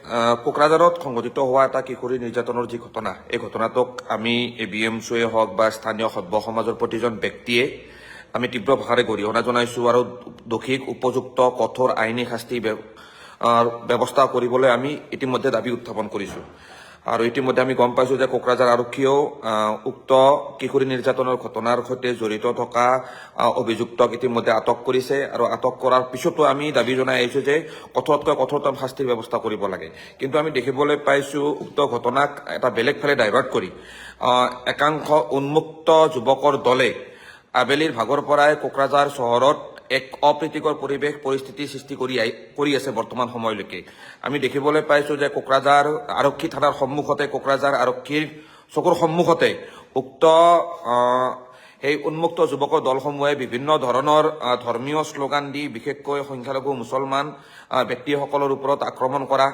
কোকৰাঝাৰত সংঘটিত হোৱা এটা কিশোৰী নিৰ্যাতনৰ যি ঘটনা, এই ঘটনাটোক আমি ABMCয়ে হওক বা স্থানীয় সভ্য সমাজৰ প্ৰতিজন ব্যক্তিয়ে আমি তীব্ৰ ভাষাৰে গৰিহণা জনাইছো আৰু দোষীক উপযুক্ত কঠোৰ আইনী শাস্তি ব্যৱস্থা কৰিবলৈ আমি ইতিমধ্যে দাবী উত্থাপন কৰিছো। আৰু ইতিমধ্যে আমি গম পাইছো যে কোকৰাঝাৰ আৰক্ষীয়েও উক্ত কিশোৰী নিৰ্যাতনৰ ঘটনাৰ সৈতে জড়িত থকা অভিযুক্তক ইতিমধ্যে আটক কৰিছে আৰু আটক কৰাৰ পিছতো আমি দাবী জনাই আহিছো যে কঠোৰতকৈ কঠোৰতম শাস্তিৰ ব্যৱস্থা কৰিব লাগে। কিন্তু আমি দেখিবলৈ পাইছো উক্ত ঘটনাক এটা বেলেগ ফালে ডাইভাৰ্ট কৰি একাংশ উন্মুক্ত যুৱকৰ দলে আবেলিৰ ভাগৰ পৰাই কোকৰাঝাৰ চহৰত এক অপ্ৰীতিকৰ পৰিস্থিতি সৃষ্টি কৰি আছে বৰ্তমান সময়লৈকে। আমি দেখিবলৈ পাইছো যে কোকৰাঝাৰ আৰক্ষী থানাৰ সন্মুখতে, কোকৰাঝাৰ আৰক্ষীৰ চকুৰ সন্মুখতে উক্ত এই উন্মুক্ত যুৱকৰ দলসমূহে বিভিন্ন ধৰণৰ ধৰ্মীয় শ্লোগান দি বিশেষকৈ সংখ্যালঘু মুছলমান ব্যক্তিসকলৰ ওপৰত আক্ৰমণ কৰা,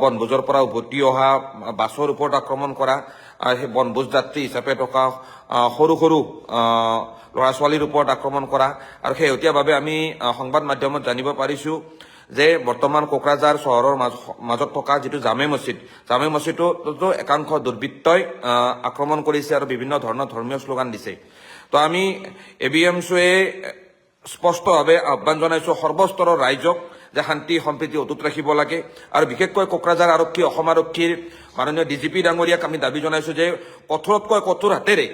বনভোজৰ পৰা উভতি অহা বাছৰ ওপৰত আক্ৰমণ কৰা, সেই বনভোজ যাত্ৰী হিচাপে থকা সৰু সৰু ল'ৰা ছোৱালীৰ ওপৰত আক্ৰমণ কৰা। আৰু শেহতীয়াভাৱে আমি সংবাদ মাধ্যমত জানিব পাৰিছো যে বৰ্তমান কোকৰাঝাৰ চহৰৰ মাজত থকা যিটো জামে মছজিদতো একাংশ দুৰ্বৃত্তই আক্ৰমণ কৰিছে আৰু বিভিন্ন ধৰণৰ ধৰ্মীয় শ্লোগান দিছে। তো আমি ABMCয়ে স্পষ্টভাৱে আহ্বান জনাইছো সৰ্বস্তৰৰ ৰাইজক যে শান্তি সম্প্ৰীতি অটুট ৰাখিব লাগে। আৰু বিশেষকৈ কোকৰাঝাৰ আৰক্ষী, অসম আৰক্ষীৰ মাননীয় DGP ডাঙৰীয়াক আমি দাবী জনাইছো যে কঠোৰতকৈ কঠোৰ হাতেৰে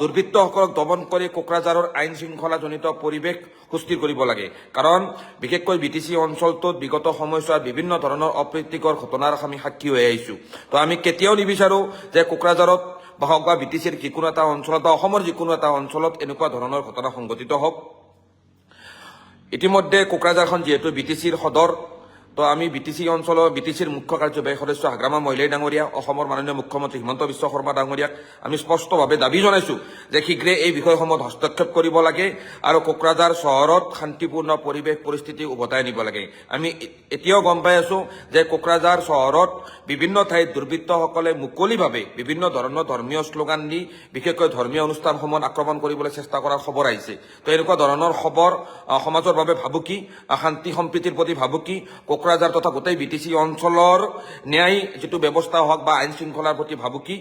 দুৰ্বৃত্তসকলক দমন কৰি কোকৰাঝাৰৰ আইন শৃংখলাজনিত পৰিৱেশ সুস্থিৰ কৰিব লাগে। কাৰণ বিশেষকৈ BTC অঞ্চলটোত বিগত সময়ছোৱাত বিভিন্ন ধৰণৰ অপ্ৰীতিকৰ ঘটনাৰ আমি সাক্ষী হৈ আহিছো। তো আমি কেতিয়াও নিবিচাৰো যে কোকৰাঝাৰত হওক বা BTCৰ যিকোনো এটা অঞ্চলত বা অসমৰ যিকোনো এটা অঞ্চলত এনেকুৱা ধৰণৰ ঘটনা সংঘটিত হওক। ইতিমধ্যে কোকৰাঝাৰখন যিহেতু BTCৰ সদৰ, তো আমি BTCৰ মুখ্য কাৰ্যবাহী সদস্য হাগ্ৰামা মহিলাই ডাঙৰীয়া, অসমৰ মাননীয় মুখ্যমন্ত্ৰী হিমন্ত বিশ্ব শৰ্মা ডাঙৰীয়াক আমি স্পষ্টভাৱে দাবী জনাইছো যে শীঘ্ৰে এই বিষয়সমূহত হস্তক্ষেপ কৰিব লাগে আৰু কোকৰাঝাৰ চহৰত শান্তিপূৰ্ণ পৰিস্থিতি উভতাই আনিব লাগে। আমি এতিয়াও গম পাই আছো যে কোকৰাঝাৰ চহৰত বিভিন্ন ঠাইত দুৰ্বৃত্তসকলে মুকলিভাৱে বিভিন্ন ধৰণৰ ধৰ্মীয় শ্লোগান দি বিশেষকৈ ধৰ্মীয় অনুষ্ঠানসমূহত আক্ৰমণ কৰিবলৈ চেষ্টা কৰাৰ খবৰ আহিছে। তো এনেকুৱা ধৰণৰ খবৰ সমাজৰ বাবে ভাবুকি, শান্তি সম্প্ৰীতিৰ প্ৰতি ভাবুকি, কোকৰাঝাৰ তথা গোটেই BTC অঞ্চলৰ ন্যায় যিটো ব্যৱস্থা হওক বা আইন শৃংখলাৰ প্ৰতি ভাবুকি।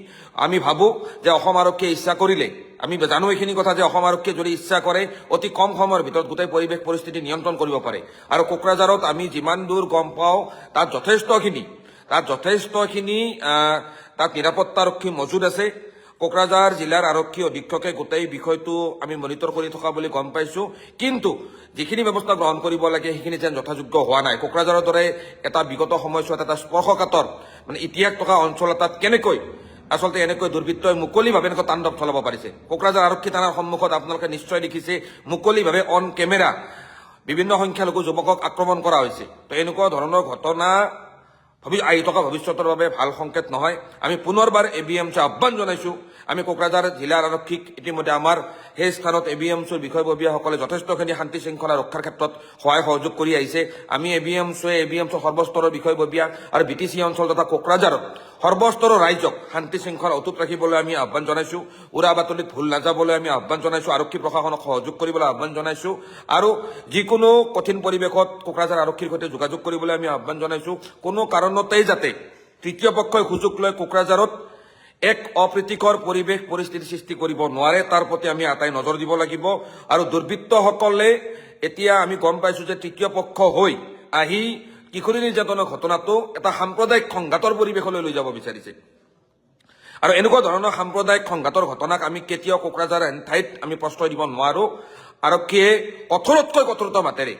আমি ভাবো যে অসম আৰক্ষীয়ে ইচ্ছা কৰিলে, আমি জানো এইখিনি কথা যে অসম আৰক্ষীয়ে যদি ইচ্ছা কৰে অতি কম সময়ৰ ভিতৰত গোটেই পৰিস্থিতি নিয়ন্ত্ৰণ কৰিব পাৰে। আৰু কোকৰাঝাৰত আমি যিমান দূৰ গম পাওঁ তাত যথেষ্টখিনি তাত নিৰাপত্তাৰক্ষী মজুদ আছে। কোকৰাঝাৰ জিলাৰ আৰক্ষী অধীক্ষকে গোটেই বিষয়টো আমি মনিটৰ কৰি থকা বুলি গম পাইছো। কিন্তু যিখিনি ব্যৱস্থা গ্ৰহণ কৰিব লাগে সেইখিনি যেন যথাযোগ্য হোৱা নাই। কোকৰাঝাৰৰ দৰে এটা বিগত সময়ছোৱাত এটা স্পৰ্শকাতৰ ইতিহাস থকা অঞ্চল এটাত কেনেকৈ আচলতে এনেকৈ দুৰ্বৃত্তই মুকলিভাৱে এনেকৈ তাণ্ডৱ চলাব পাৰিছে। কোকৰাঝাৰ আৰক্ষী থানাৰ সন্মুখত আপোনালোকে নিশ্চয় দেখিছে মুকলিভাৱে অন কেমেৰা বিভিন্ন সংখ্যালঘু যুৱকক আক্ৰমণ কৰা হৈছে। তো এনেকুৱা ধৰণৰ ঘটনা আহি থকা ভৱিষ্যতৰ বাবে ভাল সংকেত নহয়। আমি পুনৰবাৰ ABMC আহ্বান জনাইছো। আমি কোকৰাঝাৰ জিলাৰ আৰক্ষীক ইতিমধ্যে আমাৰ সেই স্থানত ABMCৰ বিষয়ববীয়াসকলে যথেষ্টখিনি শান্তি শৃংখলা ৰক্ষাৰ ক্ষেত্ৰত সহায় সহযোগ কৰি আহিছে। আমি ABMCৰ সৰ্বস্তৰৰ বিষয়ববীয়া আৰু BTC অঞ্চল তথা কোকৰাঝাৰত সৰ্বস্তৰৰ ৰাইজক শান্তি শৃংখলা অটুট ৰাখিবলৈ আমি আহ্বান জনাইছো। উৰা বাতৰিত ভুল নাযাবলৈ আমি আহ্বান জনাইছো। আৰক্ষী প্ৰশাসনক সহযোগ কৰিবলৈ আহ্বান জনাইছো আৰু যিকোনো কঠিন পৰিৱেশত কোকৰাঝাৰ আৰক্ষীৰ সৈতে যোগাযোগ কৰিবলৈ আমি আহ্বান জনাইছো। কোনো কাৰণতেই যাতে তৃতীয় পক্ষই সুযোগ লৈ কোকৰাঝাৰত এক অপ্ৰীতিকৰ পৰিস্থিতি সৃষ্টি কৰিব নোৱাৰে তাৰ প্ৰতি আমি আটাই নজৰ দিব লাগিব। আৰু দুৰ্বৃত্তসকলে এতিয়া আমি গম পাইছো যে তৃতীয় পক্ষ হৈ আহি কিশোৰী নিৰ্যাতনৰ ঘটনাটো এটা সাম্প্ৰদায়িক সংঘাতৰ পৰিৱেশলৈ লৈ যাব বিচাৰিছে। আৰু এনেকুৱা ধৰণৰ সাম্প্ৰদায়িক সংঘাতৰ ঘটনাক আমি কেতিয়াও কোকৰাঝাৰ ঠাইত আমি প্ৰশ্ৰয় দিব নোৱাৰো। আৰক্ষীয়ে কঠোৰতকৈ কঠোৰতম হাতেৰে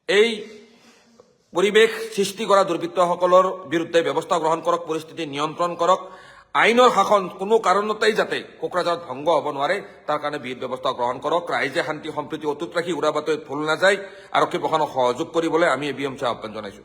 এই পৰিৱেশ সৃষ্টি কৰা দুৰ্বৃত্তসকলৰ বিৰুদ্ধে ব্যৱস্থা গ্ৰহণ কৰক, পৰিস্থিতি নিয়ন্ত্ৰণ কৰক। আইনৰ শাসন কোনো কাৰণতেই যাতে কোকৰাঝাৰত ভংগ হ'ব নোৱাৰে তাৰ কাৰণে বিহিত ব্যৱস্থা গ্ৰহণ কৰক। ৰাইজে শান্তি সম্প্ৰীতি অটুট ৰাখি উৰা বাতৰিত ভুল নাযায় আৰক্ষী প্ৰশাসনক সহযোগ কৰিবলৈ আমি ABMC আহ্বান জনাইছো।